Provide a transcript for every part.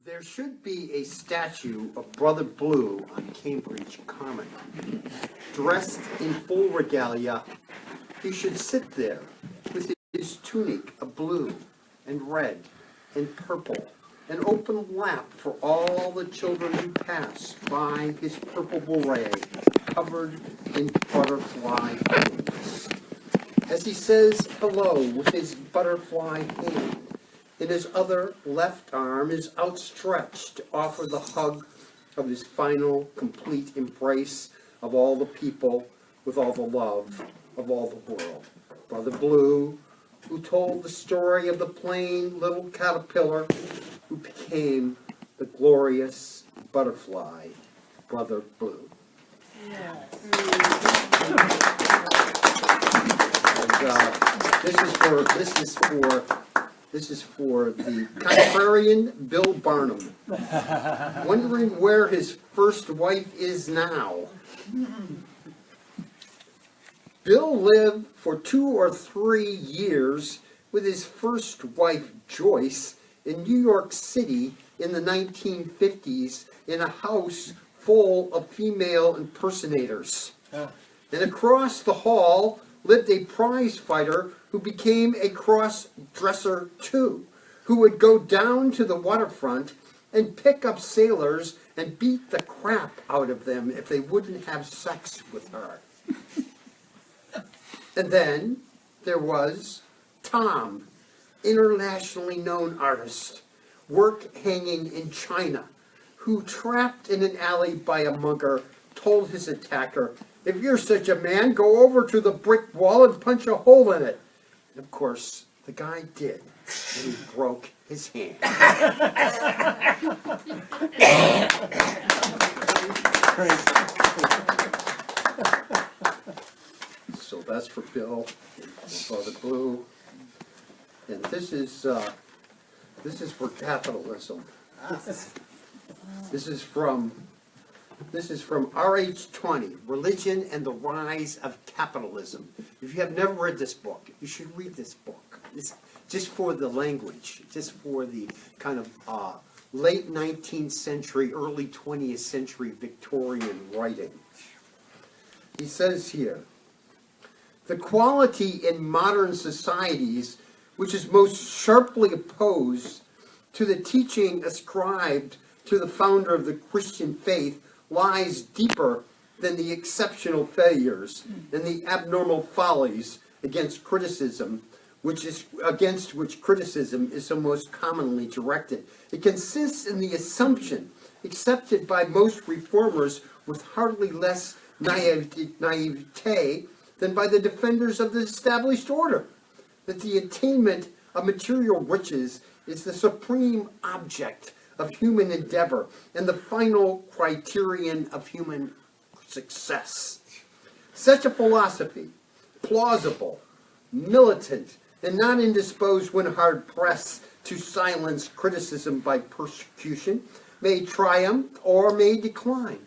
There should be a statue of Brother Blue on Cambridge Common. Dressed in full regalia, he should sit there with his tunic of blue and red and purple, an open lap for all the children who pass by his purple beret covered in butterfly wings. As he says hello with his butterfly hand, and his other left arm is outstretched to offer the hug of his final, complete embrace of all the people with all the love of all the world. Brother Blue, who told the story of the plain little caterpillar who became the glorious butterfly, Brother Blue. Yes. And this is for the contrarian Bill Barnum, wondering where his first wife is now. Bill lived for 2 or 3 years with his first wife, Joyce, in New York City in the 1950s in a house full of female impersonators. And across the hall lived a prize fighter who became a cross-dresser too, who would go down to the waterfront and pick up sailors and beat the crap out of them if they wouldn't have sex with her. And then there was Tom, internationally known artist, work hanging in China, who, trapped in an alley by a mugger, told his attacker, "If you're such a man, go over to the brick wall and punch a hole in it." And of course, the guy did, and he broke his hand. So that's for Bill and for Brother Blue. And this is for capitalism. This is from RH20, Religion and the Rise of Capitalism. If you have never read this book, you should read this book. It's just for the language, just for the kind of late 19th century, early 20th century Victorian writing. He says here, "The quality in modern societies which is most sharply opposed to the teaching ascribed to the founder of the Christian faith lies deeper than the exceptional failures and the abnormal follies against which criticism is so most commonly directed. It consists in the assumption, accepted by most reformers with hardly less naivete than by the defenders of the established order, that the attainment of material riches is the supreme object of human endeavor and the final criterion of human success. Such a philosophy, plausible, militant, and not indisposed when hard-pressed to silence criticism by persecution, may triumph or may decline.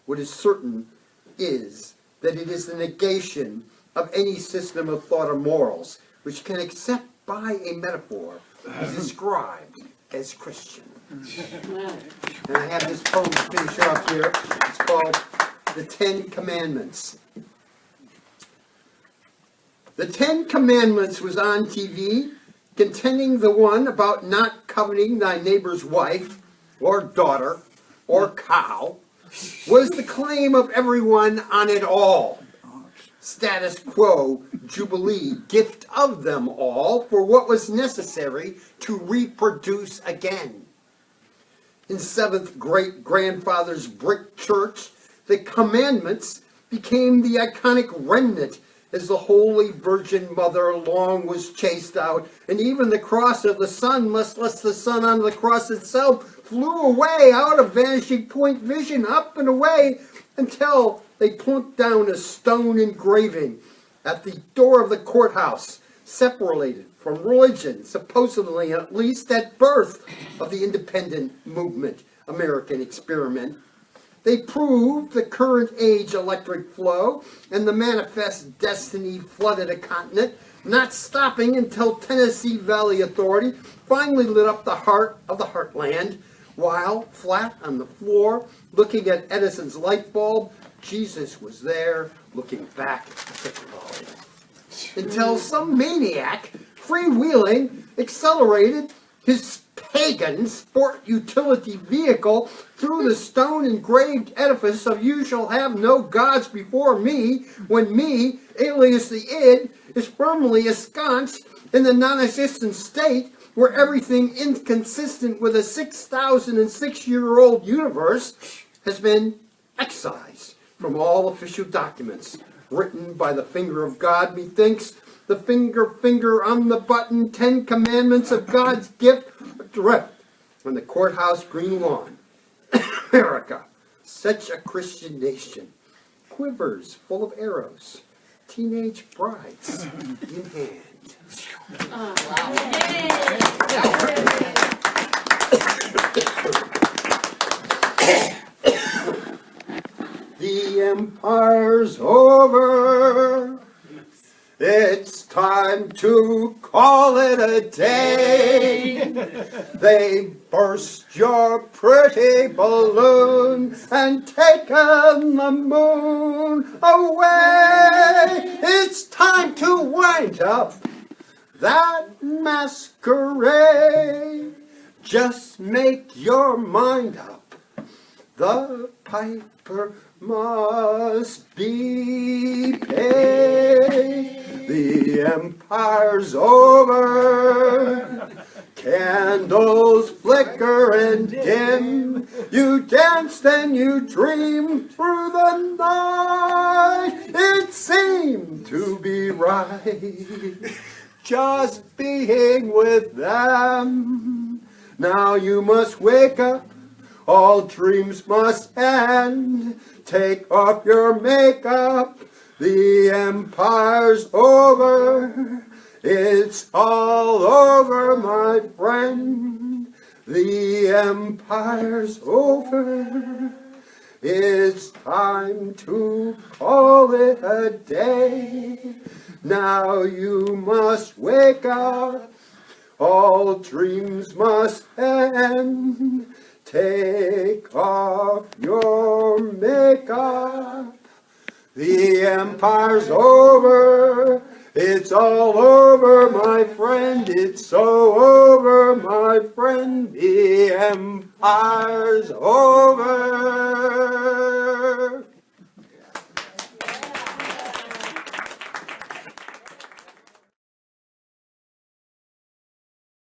What is certain is that it is the negation of any system of thought or morals which can, except by a metaphor, be described as Christian." And I have this poem to finish off here. It's called The 10 Commandments. The 10 Commandments was on TV, containing the one about not coveting thy neighbor's wife, or daughter, or cow, was the claim of everyone on it all. Status quo, jubilee, gift of them all for what was necessary to reproduce again. In seventh great-grandfather's brick church, the commandments became the iconic remnant as the Holy Virgin Mother long was chased out, and even the cross of the sun, much less the sun on the cross itself, flew away out of vanishing point vision, up and away, until they plunked down a stone engraving at the door of the courthouse, separated from religion, supposedly at least at birth of the independent movement, American experiment. They proved the current age electric flow, and the manifest destiny flooded a continent, not stopping until Tennessee Valley Authority finally lit up the heart of the heartland while, flat on the floor, looking at Edison's light bulb, Jesus was there, looking back at Looy. Until some maniac, freewheeling, accelerated his pagan sport utility vehicle through the stone-engraved edifice of "You shall have no gods before me," when me, alias the id, is firmly ensconced in the non-existent state where everything inconsistent with a 6,006-year-old universe has been excised from all official documents, written by the finger of God, methinks, the finger on the button, 10 Commandments of God's gift, adrift on the courthouse green lawn. America, such a Christian nation, quivers full of arrows, teenage brides in hand. The empire's over. It's time to call it a day. They burst your pretty balloon and taken the moon away. It's time to wind up that masquerade. Just make your mind up. The piper must be paid. The empire's over. Candles flicker and dim. You danced and you dreamed through the night. It seemed to be right, just being with them. Now you must wake up. All dreams must end. Take off your makeup. The empire's over. It's all over, my friend. The empire's over. It's time to call it a day. Now you must wake up. All dreams must end. Take off your makeup. The empire's over. It's all over, my friend. It's so over, my friend. The empire's over.